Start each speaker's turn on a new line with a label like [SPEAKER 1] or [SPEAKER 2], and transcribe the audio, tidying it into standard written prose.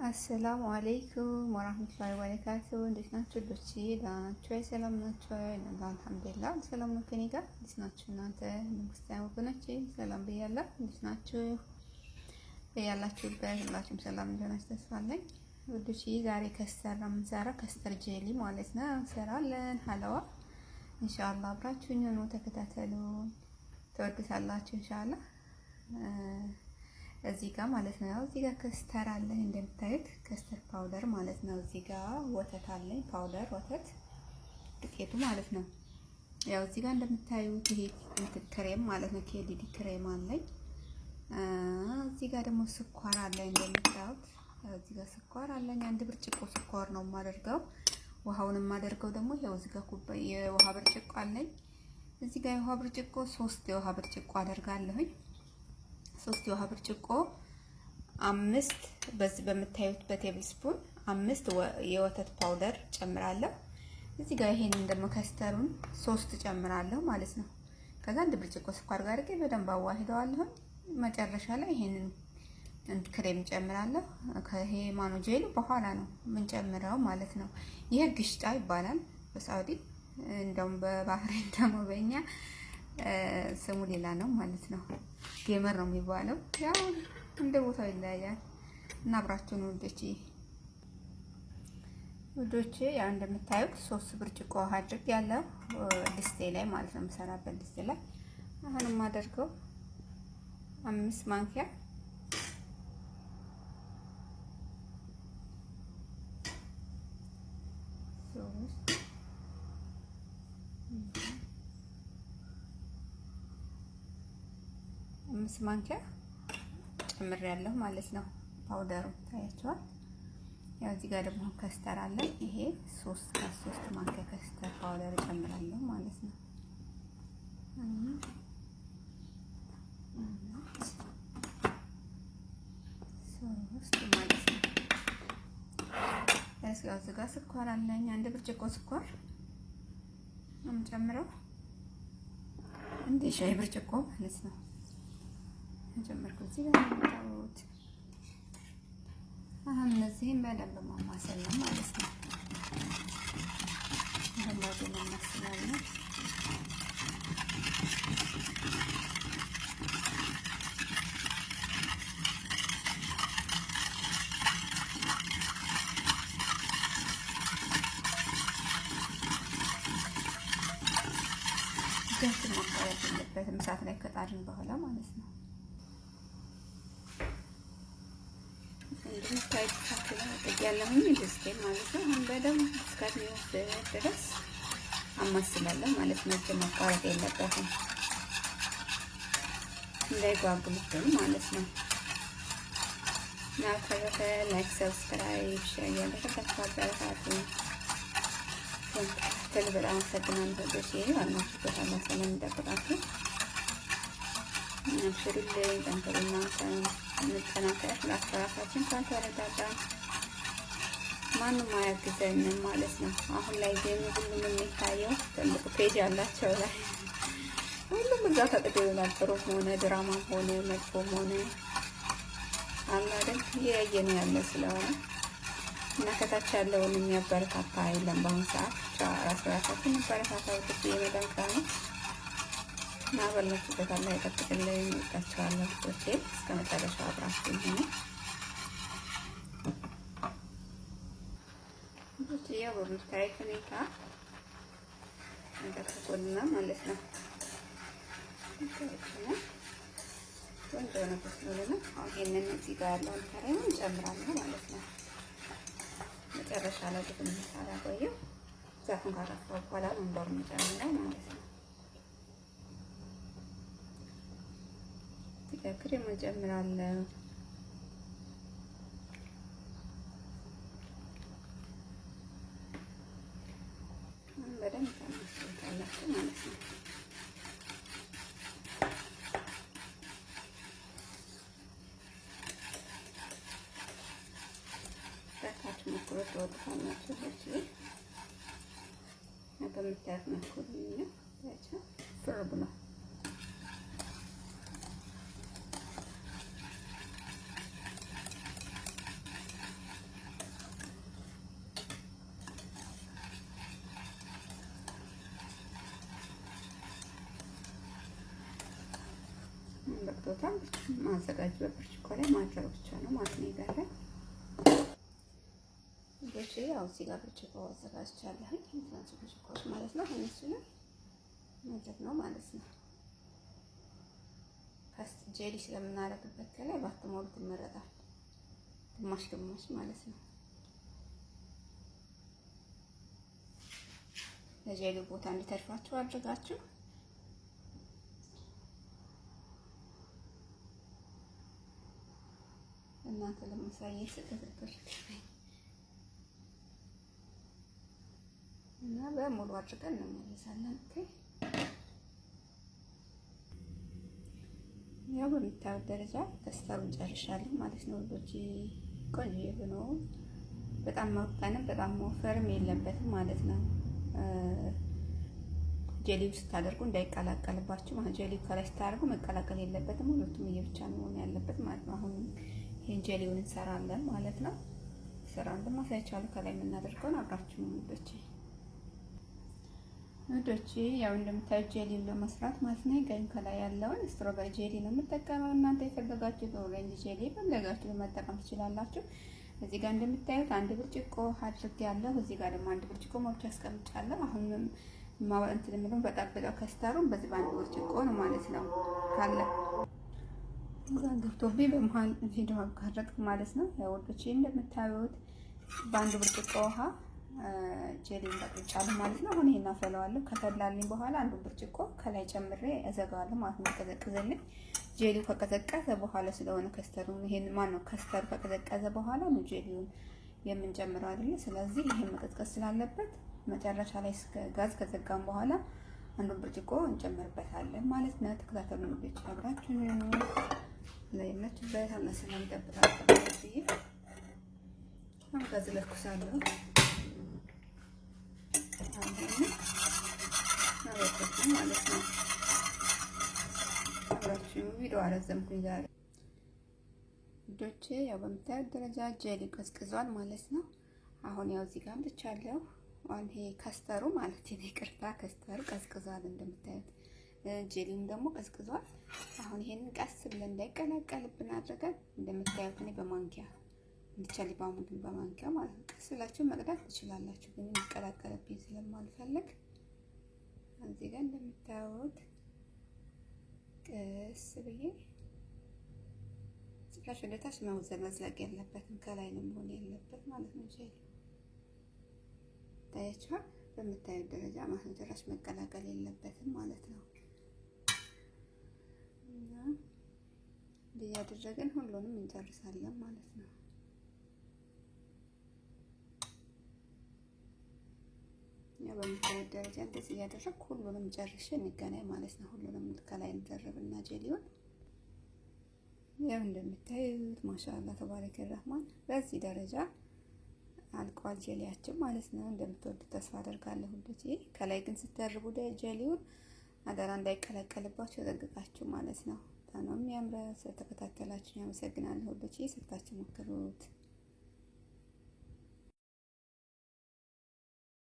[SPEAKER 1] አሰላሙ አለይኩም ወራህመቱላሂ ወበረካቱ። እንዴት ናችሁ? ዶቼ ደህና ናችሁ? ሰላም ናችሁ? አልሐምዱሊላህ ሰላም ነው ከኔ ጋር። እንዴት ናችሁ እናንተ ክርስቲያን ወገኖቼ? ሰላም ብያለሁ። እንዴት ናችሁ? በያላችሁበት ሁላችሁም ሰላም እንደሆናችሁ ተስፋ አለኝ። ዶቼ ዛሬ ከስተር ነው የምንሰራው። ከስተር ጄሊ ማለት ነው እንሰራለን። ሀለዋ ኢንሻአላህ አብራችሁኝ ነው ተከታተሉ። ተወዱታላችሁ ኢንሻአላህ። እዚህ ጋር ማለት ነው እዚህ ጋር ከስተር አለ እንደምታዩት ከስተር ፓውደር ማለት ነው። እዚህ ጋር ወተት አለኝ ፓውደር ወተት ዱቄቱ ማለት ነው። ያው እዚህ ጋር እንደምታዩት ይሄ ክሬም ማለት ነው ኬዲዲ ክሬም አለኝ። እዚህ ጋር ደግሞ ስኳር አለኝ እንደምታዩት እዚህ ጋር ስኳር አለኝ። አንድ ብርጭቆ ስኳር ነው የማደርገው። ውሃውን የማደርገው ደግሞ ያው እዚህ ጋር ኩባያ የውሃ ብርጭቆ አለኝ። እዚህ ጋር የውሃ ብርጭቆ 3 የውሃ ብርጭቆ አደርጋለሁኝ። 3 የውሃ ብርጭቆ 5 በዚህ በምታዩት በቴብል ስፑን 5 የወተት ፓውደር ጨምራለሁ። እዚህ ጋር ይሄንን ደግሞ ከስተሩን 3 ጨምራለሁ ማለት ነው። ከዛ አንድ ብርጭቆ ስኳር ጋር አድርጌ በደንብ አዋህደዋለሁ። መጨረሻ ላይ ይሄንን ክሬም ጨምራለሁ። ከይሄ ማኑ ጄሉ በኋላ ነው ምን ጨምረው ማለት ነው። ይሄ ግሽጣ ይባላል በሳውዲ እንደውም በባህሬን ደግሞ በእኛ ስሙ ሌላ ነው ማለት ነው። ጌመር ነው የሚባለው። ያው እንደ ቦታው ይለያያል። እና አብራችሁን ውዶቼ ያው እንደምታዩት 3 ብርጭቆ ውሃ አድርጌያለሁ ድስቴ ላይ ማለት ነው። የምሰራበት ድስቴ ላይ አሁን የማደርገው 5 ማንኪያ ማንኪያ ጨምሬያለሁ ማለት ነው። ፓውደሩ ታያችኋል። ያው እዚህ ጋር ደግሞ ከስተር አለ። ይሄ 3 ማንኪያ ከስተር ፓውደር ጨምራለሁ ማለት ነው። እዚህ ጋር ስኳር አለኝ። አንድ ብርጭቆ ስኳር ነው የምጨምረው። እንደ ሻይ ብርጭቆ ማለት ነው ጀመርኩት። እዚህ ጋር ታውት አሁን እነዚህን በደንብ ማማሰል ነው ማለት ነው። በደንብ ማማሰል ጀስት ማቋረጥ የለበትም እሳት ላይ ከጣድን በኋላ ማለት ነው። እንደምታዩት ታክለ ያለሁኝ ድስቴ ማለት ነው። አሁን በደንብ እስከሚወስድ ድረስ አማስላለሁ ማለት ነው። ማቋረጥ የለበትም እንዳይጓጉልብን ማለት ነው። እና ከበተ ላይክ ሰብስክራይብ ሼር ያደረጋችሁ አበረታቱ። ተልበላ አመሰግናለሁ። ወዶቼ አልማችሁበት አላህ ሰላም ይጠብቃችሁ። አብሽሩልኝ ጠንክሩና እንጠናከር። ለአስተራራችን ካልተረዳዳን ማንም አያግዘንም ማለት ነው። አሁን ላይ ጌም ሁሉም የሚታየው ትልቅ ፔጅ ያላቸው ላይ ሁሉም እዛ ተጥደው ይሆናል። ጥሩ ሆነ ድራማም ሆነ መጥፎም ሆነ አላደግ እያየን ያለ ስለሆነ እና ከታች ያለውን የሚያበረታታ የለም በአሁኑ ሰዓት። ራሳችን በረታታው ጥቂ የመጠንከር ነው። እና በላችሁበት አላህ ይጠብቅልኝ። ወጣችኋለሁ ወጥቼ እስከ መጨረሻው አብራችሁ ሆነ ያው በምታዩት ሁኔታ እንደተቆልና ማለት ነው። ቆንጆ ነው ተስሎልና አሁን ይሄንን እዚህ ጋር ያለውን ከሬም እንጨምራለን ማለት ነው። መጨረሻ ላይ ግን ሳራ ቆየው ዛፉን ካረፈው በኋላ ነው እንደምንጨምረው ማለት ነው። ክሬም እንጨምራለን። በደንብ ታማስሉታላችሁ ማለት ነው። ታች ሞክሩት ትወዱታላችሁ። እዚህ በምታዩት መልኩ ነው ታቻ ፍርብ ነው። ሞልቶታል። ማዘጋጅ በብርጭቆ ላይ ማድረግ ብቻ ነው ማለት ነው። ይጋራ ብቻ ያው እዚህ ጋር ብርጭቆ አዘጋጅቻለሁ። ትናንሽ ብርጭቆች ማለት ነው። እነሱ ላይ ማድረግ ነው ማለት ነው። ጄሊ ስለምናደርግበት ከላይ ባትሞሉት ይመረጣል። ግማሽ ግማሽ ማለት ነው። ለጄሊ ቦታ እንዲተርፋችሁ አድርጋችሁ እናንተ ለማሳየት ስትፈልጉ እና በሙሉ አድርገን እንመለሳለን። ኦኬ ያው በሚታዩት ደረጃ ከስተሩን ጨርሻለሁ ማለት ነው። ወዶች ቆንጆ ነው። በጣም መውጣንም በጣም መወፈርም የለበትም ማለት ነው። ጄሊው ስታደርጉ እንዳይቀላቀልባችሁ ማለት ጄሊው ከላይ ስታደርጉ መቀላቀል የለበትም። ሁለቱም እየብቻ መሆን ያለበት ማለት ነው። አሁን ይሄን ጄሊውን እንሰራለን ማለት ነው። ስራን ማሳያችኋለሁ ከላይ የምናደርገውን አብራችሁ ነው ወዶች ያው እንደምታዩት ጄሊውን ለመስራት ማለት ነው። ግን ከላይ ያለውን ስትሮበሪ ጄሊ ነው የምጠቀመው። እናንተ የፈለጋችሁት ኦሬንጅ ጄሊ የፈለጋችሁት መጠቀም ትችላላችሁ። እዚህ ጋር እንደምታዩት አንድ ብርጭቆ አድርጌያለሁ። እዚህ ጋር ደግሞ አንድ ብርጭቆ ሞልቼ አስቀምጫለሁ። አሁንም እንትን የምለው በጣበጣው ከስተሩን በዚህ በአንድ ብርጭቆ ነው ማለት ነው። ካለ እዛን ገብቶብኝ በመሃል ቪዲዮ አጋረጥኩ ማለት ነው። ያው ወዶቼ እንደምታዩት በአንድ ብርጭቆ ውሃ ጄሊውን በጥብጫለሁ ማለት ነው። አሁን ይሄን አፈላዋለሁ። ከፈላልኝ በኋላ አንዱ ብርጭቆ ከላይ ጨምሬ እዘጋዋለሁ ማለት ነው። ቀዘቅዘልኝ ጄሊው ከቀዘቀዘ በኋላ ስለሆነ ከስተሩን ይሄን ነው ከስተሩ ከቀዘቀዘ በኋላ ነው ጄሊውን የምንጨምረው አይደል? ስለዚህ ይሄን መቀዝቀዝ ስላለበት መጨረሻ ላይ ጋዝ ከዘጋም በኋላ አንዱን ብርጭቆ እንጨምርበታለን ማለት ነው። ተከታተሉ ነው ብቻ አብራችሁ ነው ለይመችበት አመሰናም ይጠብቃችሁ ብዬ አሁን ጋዝ ለኩሳለሁ። ማለት ነው። አብራችሁ ቪዲዮ አረዘምኩኝ ዛሬ ልጆቼ። ያው በምታዩት ደረጃ ጄሊ ቀዝቅዟል ማለት ነው። አሁን ያው እዚህ ጋር አምጥቻለሁ። አሁን ይሄ ከስተሩ ማለት ነው። ይቅርታ ከስተሩ ቀዝቅዟል እንደምታዩት፣ ጄሊውም ደግሞ ቀዝቅዟል። አሁን ይሄንን ቀስ ብለን እንዳይቀላቀልብን አድርገን እንደምታዩት እኔ በማንኪያ እንድቻሊ ባሙድን በማንኪያ ማለት ነው። ቀስ ብላችሁ መቅዳት ትችላላችሁ፣ ግን እንዲቀላቀልብኝ ስለማልፈልግ እዚህ ጋር እንደምታዩት ቀስ ብዬ ጭራሽ ወደ ታች መዝለቅ የለበትም፣ ከላይ ነው መሆን ያለበት ማለት ነው። ጄሊ ታያችኋል፣ በምታዩት ደረጃ ማለት ነው። ጭራሽ መቀላቀል የለበትም ማለት ነው። እና እያደረግን ሁሉንም እንጨርሳለን ማለት ነው። ያው በምታዩት ደረጃ እንደዚህ እያደረግኩ ሁሉንም ጨርሼ እንገናኝ ማለት ነው። ሁሉንም ከላይ እንደረብና ጄሊውን ያው እንደምታዩት ማሻአላ ተባረከ ረህማን በዚህ ደረጃ አልቋል ጄሊያችን ማለት ነው። እንደምትወዱ ተስፋ አደርጋለሁ። ሁሉት ከላይ ግን ስትደርቡ ጄሊውን አደራ እንዳይቀላቀልባችሁ ተጠንቅቃችሁ ማለት ነው። ታናም ያምረ ስለተከታተላችሁ ያመሰግናለሁ። ሁሉት ሰርታችሁ ሞክሩት።